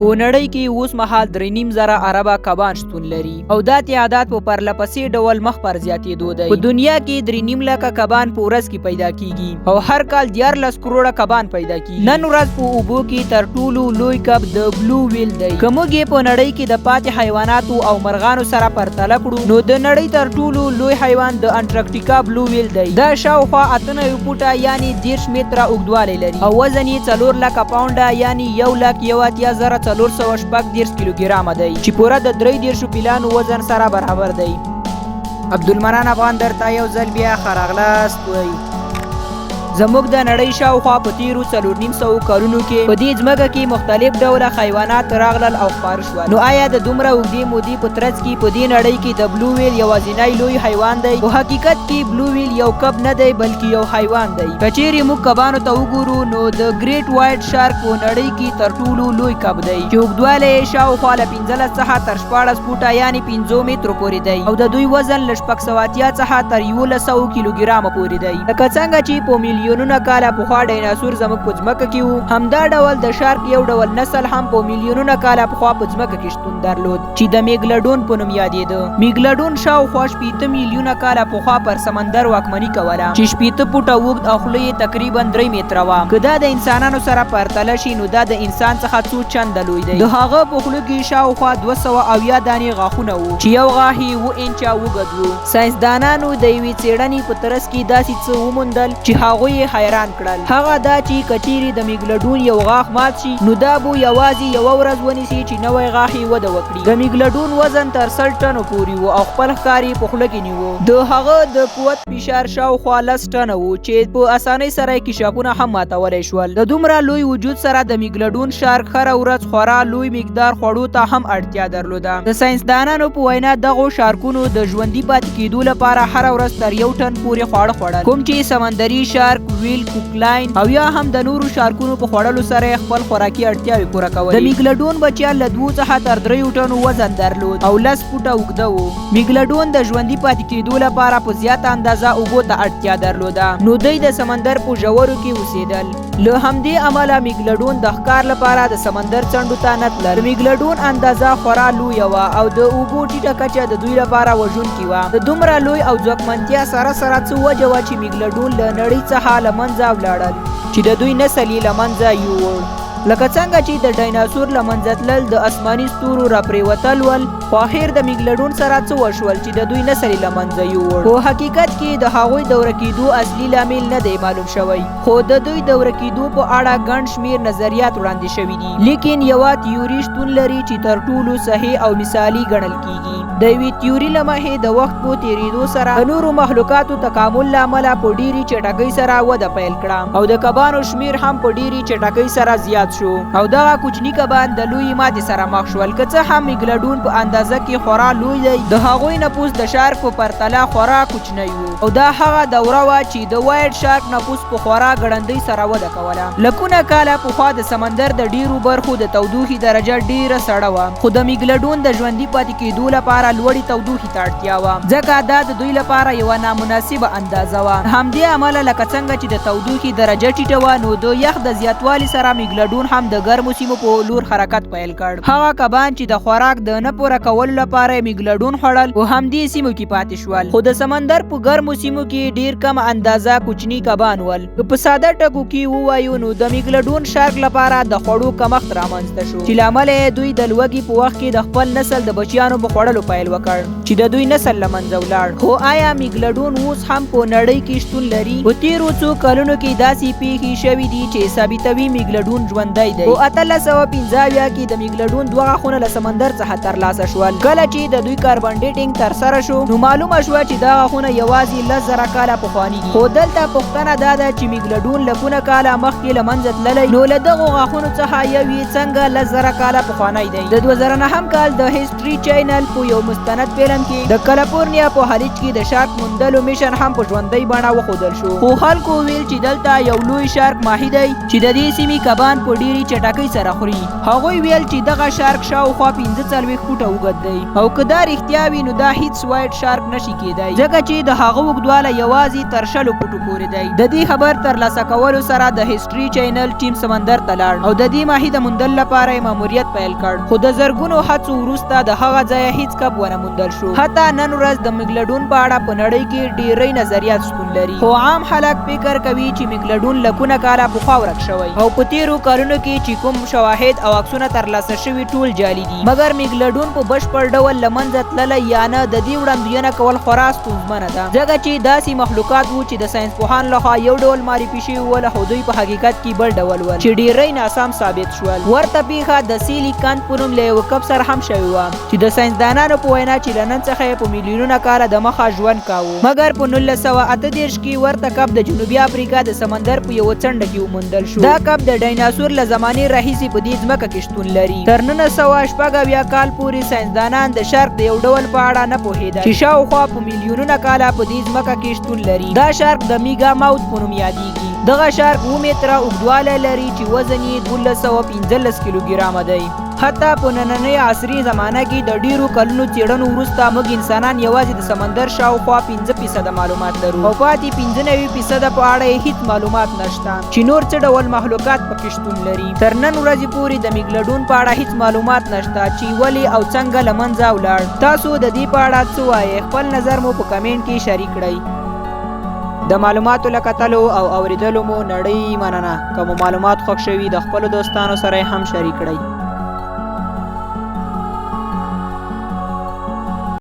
په نړۍ کې اوس مهال 3.5 اربه کبان شتون لري او دا تعداد په پرلپسې ډول مخ پر زیاتېدو دی. په دنیا کې 3.5 لکه کبان په ورځ کې پیدا کیږي او هر کال 14 کروڑه کبان پیدا کیږي. نن ورځ په اوبو کې تر ټولو لوی کب د بلو ویل دی. که موږ یې په نړۍ کې د پاتې حیواناتو او مرغانو سره پرتله کړو نو د نړۍ تر ټولو لوی حیوان د انټارکټیکا بلو ویل دی. دا شاوخوا 98 فوټه یعنی 10 متره اوږدوالی لري او وزن یې 4 لکه پاونډه یعنی 1,81,414 کیلوګرامه دی چې پوره د 33 پیلانو وزن سره برابر دی. عبدالمنان افغان درته یو ځل بیا ښه راغلاست وایي. زموږ د نړۍ شاوخوا په تیرو 4.5 کلونو کې په دې ځمکه کې مختلف ډوله حیوانات راغلل او خپاره شول. نو آیا د دومره اوږدې مودې په ترڅ کې په دې نړۍ کې د بلو ویل یوازینی لوی حیوان دی؟ په حقیقت کې بلو ویل یو کب نه دی بلکې یو حیوان دی. که چیرې موږ کبانو ته وګورو نو د ګریټ وایټ شارک په نړۍ کې تر ټولو لوی کب دی چې اوږدوالی یې شاوخوا له 15 څخه تر 14 فوټه یعنی 5 مترو پورې دی او د دوی وزن له 680 څخه تر 1100 کیلوګرامه پورې دی. لکه څنګه چې په میلیونونه کاله پخوا ډایناسور زموږ په ځمکه کې وو، همدا ډول د شارک یو ډول نسل هم په میلیونونه کاله پخوا په ځمکه کې شتون درلود چې د میګلډون په نوم یادېده. میګلډون شاوخوا 8 میلیونه کاله پخوا پر سمندر واکمني کوله چې 8 فوټه اوږد او خوله یې تقریبا 3 متره وه. که دا د انسانانو سره پرتله شي نو دا د انسان څخه څو چنده لوی دی. د هغه په خوله کې شاوخوا 270 دانې غاښونه وو چې یو غاښ یې 7 انچه اوږد وو. ساینسدانانو د یوې څېړنې په ترڅ کې داسې څه وموندل چې هغوی یې حیران کړل. هغه دا چې کچيري د میګلډون یو غاښ مات شي نو دا به یوازې یو ورځ ونیسي چې نوی غاښ یې وده وکړي. د میګلډون وزن تر 100 ټنو پورې و او خپل ښکار یې په خوله کې نیو. د هغه د قوت فشار شاوخوا 10 ټنه و چې په اسانۍ سره یې کشافونه هم ماتولی شول. د دومره لوی وجود سره د میګلډون شارک هره ورځ خورا لوی مقدار خوړو ته هم اړتیا درلوده. د ساینسدانانو په وینا دغو شارکونو د ژوندي پاتې کېدو لپاره هره ورځ تر 1 ټن پورې خواړه خوړل، کوم چې سمندري شارک، ویل، کوکلاین او یا هم د نورو شارکونو په خوړلو سره خپل خوراکي اړتیاوې پوره کولې. د میګلډون بچیان له 2 څخه تر 3 ټنو وزن درلود او 10 فوټه اوږده و. میګلډون د ژوندي پاتې کېدو لپاره په زیاته اندازه اوبو ته اړتیا درلوده نو دوی د سمندر په ژورو کې اوسېدل. له همدې امله میګلډون د ښکار لپاره د سمندر څنډو ته نه تلل. میګلډون اندازه خورا لویه وه او د اوبو ټیټه کچه د دوی لپاره وژونکې وه. د دومره لوی او ځواکمنتیا سره څه وجه وه چې میګلډون له نړۍ څخه له منځه ولاړل چې د دوی نسل یې له منځه یووړ. لکه څنګه چې د ډایناسور له منځه تلل د اسماني ستورو راپرېوتل ول، خو اخر د میګلډون سره څه وشول چې د دوی نسل یې له منځه یووړ. په حقیقت کې د هغوی د ورک کېدو اصلي لامل نه دی معلوم شوی، خو د دوی د ورک کېدو په اړه ګڼ شمېر نظریات وړاندې شوي دي. لیکن یوه تیوري شتون لري چې تر ټولو صحیح او مثالي ګڼل کېږي. د یوې تیوري له مخې د وخت په تېرېدو سره د نورو مخلوقاتو تکامل له امله په ډېرې چټکۍ سره وده پیل کړه او د کبانو شمېر هم په ډېرې چټکۍ سره زیات شو او دغه کوچني کبان د لویې ماتې سره مخ شول. که څه هم میګلډون په اندازه کې خورا لوی دی، د هغوی نفوس د شارک په پرتله خورا کوچنی و او دا هغه دوره وه چې د وایټ شارک نفوس په خورا ګړندۍ سره وده کوله. لکونه کاله پخوا د سمندر د ډېرو برخو د تودوخې درجه ډېره سړه وه، خو د میګلډون د ژوندي پاتې کېدو لپاره لوړې تودوخې ته اړتیا وه ځکه دا د دوی لپاره یوه نامناسبه اندازه وه. همدې امله لکه څنګه چې د تودوخې درجه ټیټه وه نو د یخ د زیاتوالي سره میګلډون هم د ګرمو سیمو په لور حرکت پیل کړ. هغه کبان چې د خوراک د نه پوره کولو لپاره میګلډون خوړل په همدې سیمو کې پاتې شول، خو د سمندر په ګرمو سیمو کې ډیر کم اندازه کوچني کبان ول. که په ساده ټکو کې ووایو نو د میګلډون شارک لپاره د خوړو کمښت رامنځته شو چې له امله یې دوی د لوږې په وخت کې د خپل نسل د بچیانو په خوړلو پیل وکړ چې د دوی نسل له منځه ولاړ. خو آیا میګلډون اوس هم په نړۍ کې شتون لري؟ په تیرو څو کلونو کې داسې پیښې شوي دي چې ثابتوي میګلډون ژوندی دی. 1815 کې د میګلډون 2 غاښونه له سمندر څخه ترلاسه شول. کله چې د دوی کاربن ډیټینګ ترسره شو نو معلومه شوه چې دا غاښونه یوازې 10,000 کاله پخواني دي. خو دلته پوښتنه دا ده چې میګلډون لکونه کاله مخکې له منځه تللی نو له دغو غاښونو څخه یو یې څنګه 10,000 کاله پخوانی دی. د 2009 کال د هیسټري چینل په یو یو مستند فلم کې د کالیفورنیا په خلیج کې د شارک موندلو میشن هم په ژوندۍ بڼه وښودل شو، خو خلکو ویل چې دلته یو لوی شارک ماهی دی چې د دې سیمې کبان په ډېرې چټکۍ سره خوري. هغوی ویل چې دغه شارک شاوخوا 45 فوټه اوږد دی، او که دا رښتیا وي نو دا هیڅ وایټ شارک نشي کېدی، ځکه چې د هغه اوږدوالی یوازې تر 100 فوټو پورې دی. د دې خبر ترلاسه کولو سره د هسټري چینل ټیم سمندر ته لاړ او د دې ماهی د موندلو لپاره یې ماموریت پیل کړ، خو د زرګونو هڅو وروسته د هغه ځایه هیڅ کب ونه موندل شو. حتی نن ورځ د میګلډون په اړه په نړۍ کې ډېری نظریات شتون لري، خو عام خلک فکر کوي چې میګلډون لکونه کاله پخوا ورک شوی او په تیرو کلونو کې چې کوم شواهد او عکسونه ترلاسه شوي ټول جعلي دي. مګر میګلډون په بشپړ ډول له منځه تللی یا نه د دې وړاندوینه کول خورا ستونزمنه ده، ځکه چې داسې مخلوقات وو چې د ساینسپوهانو لخوا یو ډول معرفي شوي ول خو دوی په حقیقت کې بل ډول ول چې ډېری ناسم ثابت شول. ورته پیښه د سیلیکان په نوم له یو کب سره هم شوې وه چې د ساینسدانانو په وینا چې له نن څخه یې په میلیونونه کاله د مخه ژوند کاوه، مګر په 1938 کې ورته کب د جنوبي افریقا د سمندر په یوه څنډه کې وموندل شو. دا کب د ډایناسور له زمانې راهیسې په دې ځمکه کې شتون لري. تر 1980 کال پورې ساینسدانان د شارک د یو ډول په اړه نه پوهېدل چې شاوخوا په میلیونونه کاله په دې ځمکه کې شتون لري. دا شارک د میګا ماوت په نوم یادېږي. دغه شارک 2 متره اوږدوالی لري چې وزن یې 1215 کیلوګرامه دی. حتی په نننۍ عصري زمانه کې د ډیرو کلونو څېړنو وروسته موږ انسانان یوازې د سمندر شاوخوا 5% معلومات لرو او پاتې 95% په اړه یې هیڅ معلومات نشته چې نور څه ډول مخلوقات پکې شتون لري. تر نن ورځې پورې د میګلډون په اړه هیڅ معلومات نشته چې ولې او څنګه له منځه ولاړ. تاسو د دې په اړه څه وایئ؟ خپل نظر مو په کمنټ کې شریک کړئ. د معلوماتو له کتلو او اوریدلو مو نړۍ مننه. که مو معلومات خوښ شوي د خپلو دوستانو سره هم شریک کړئ.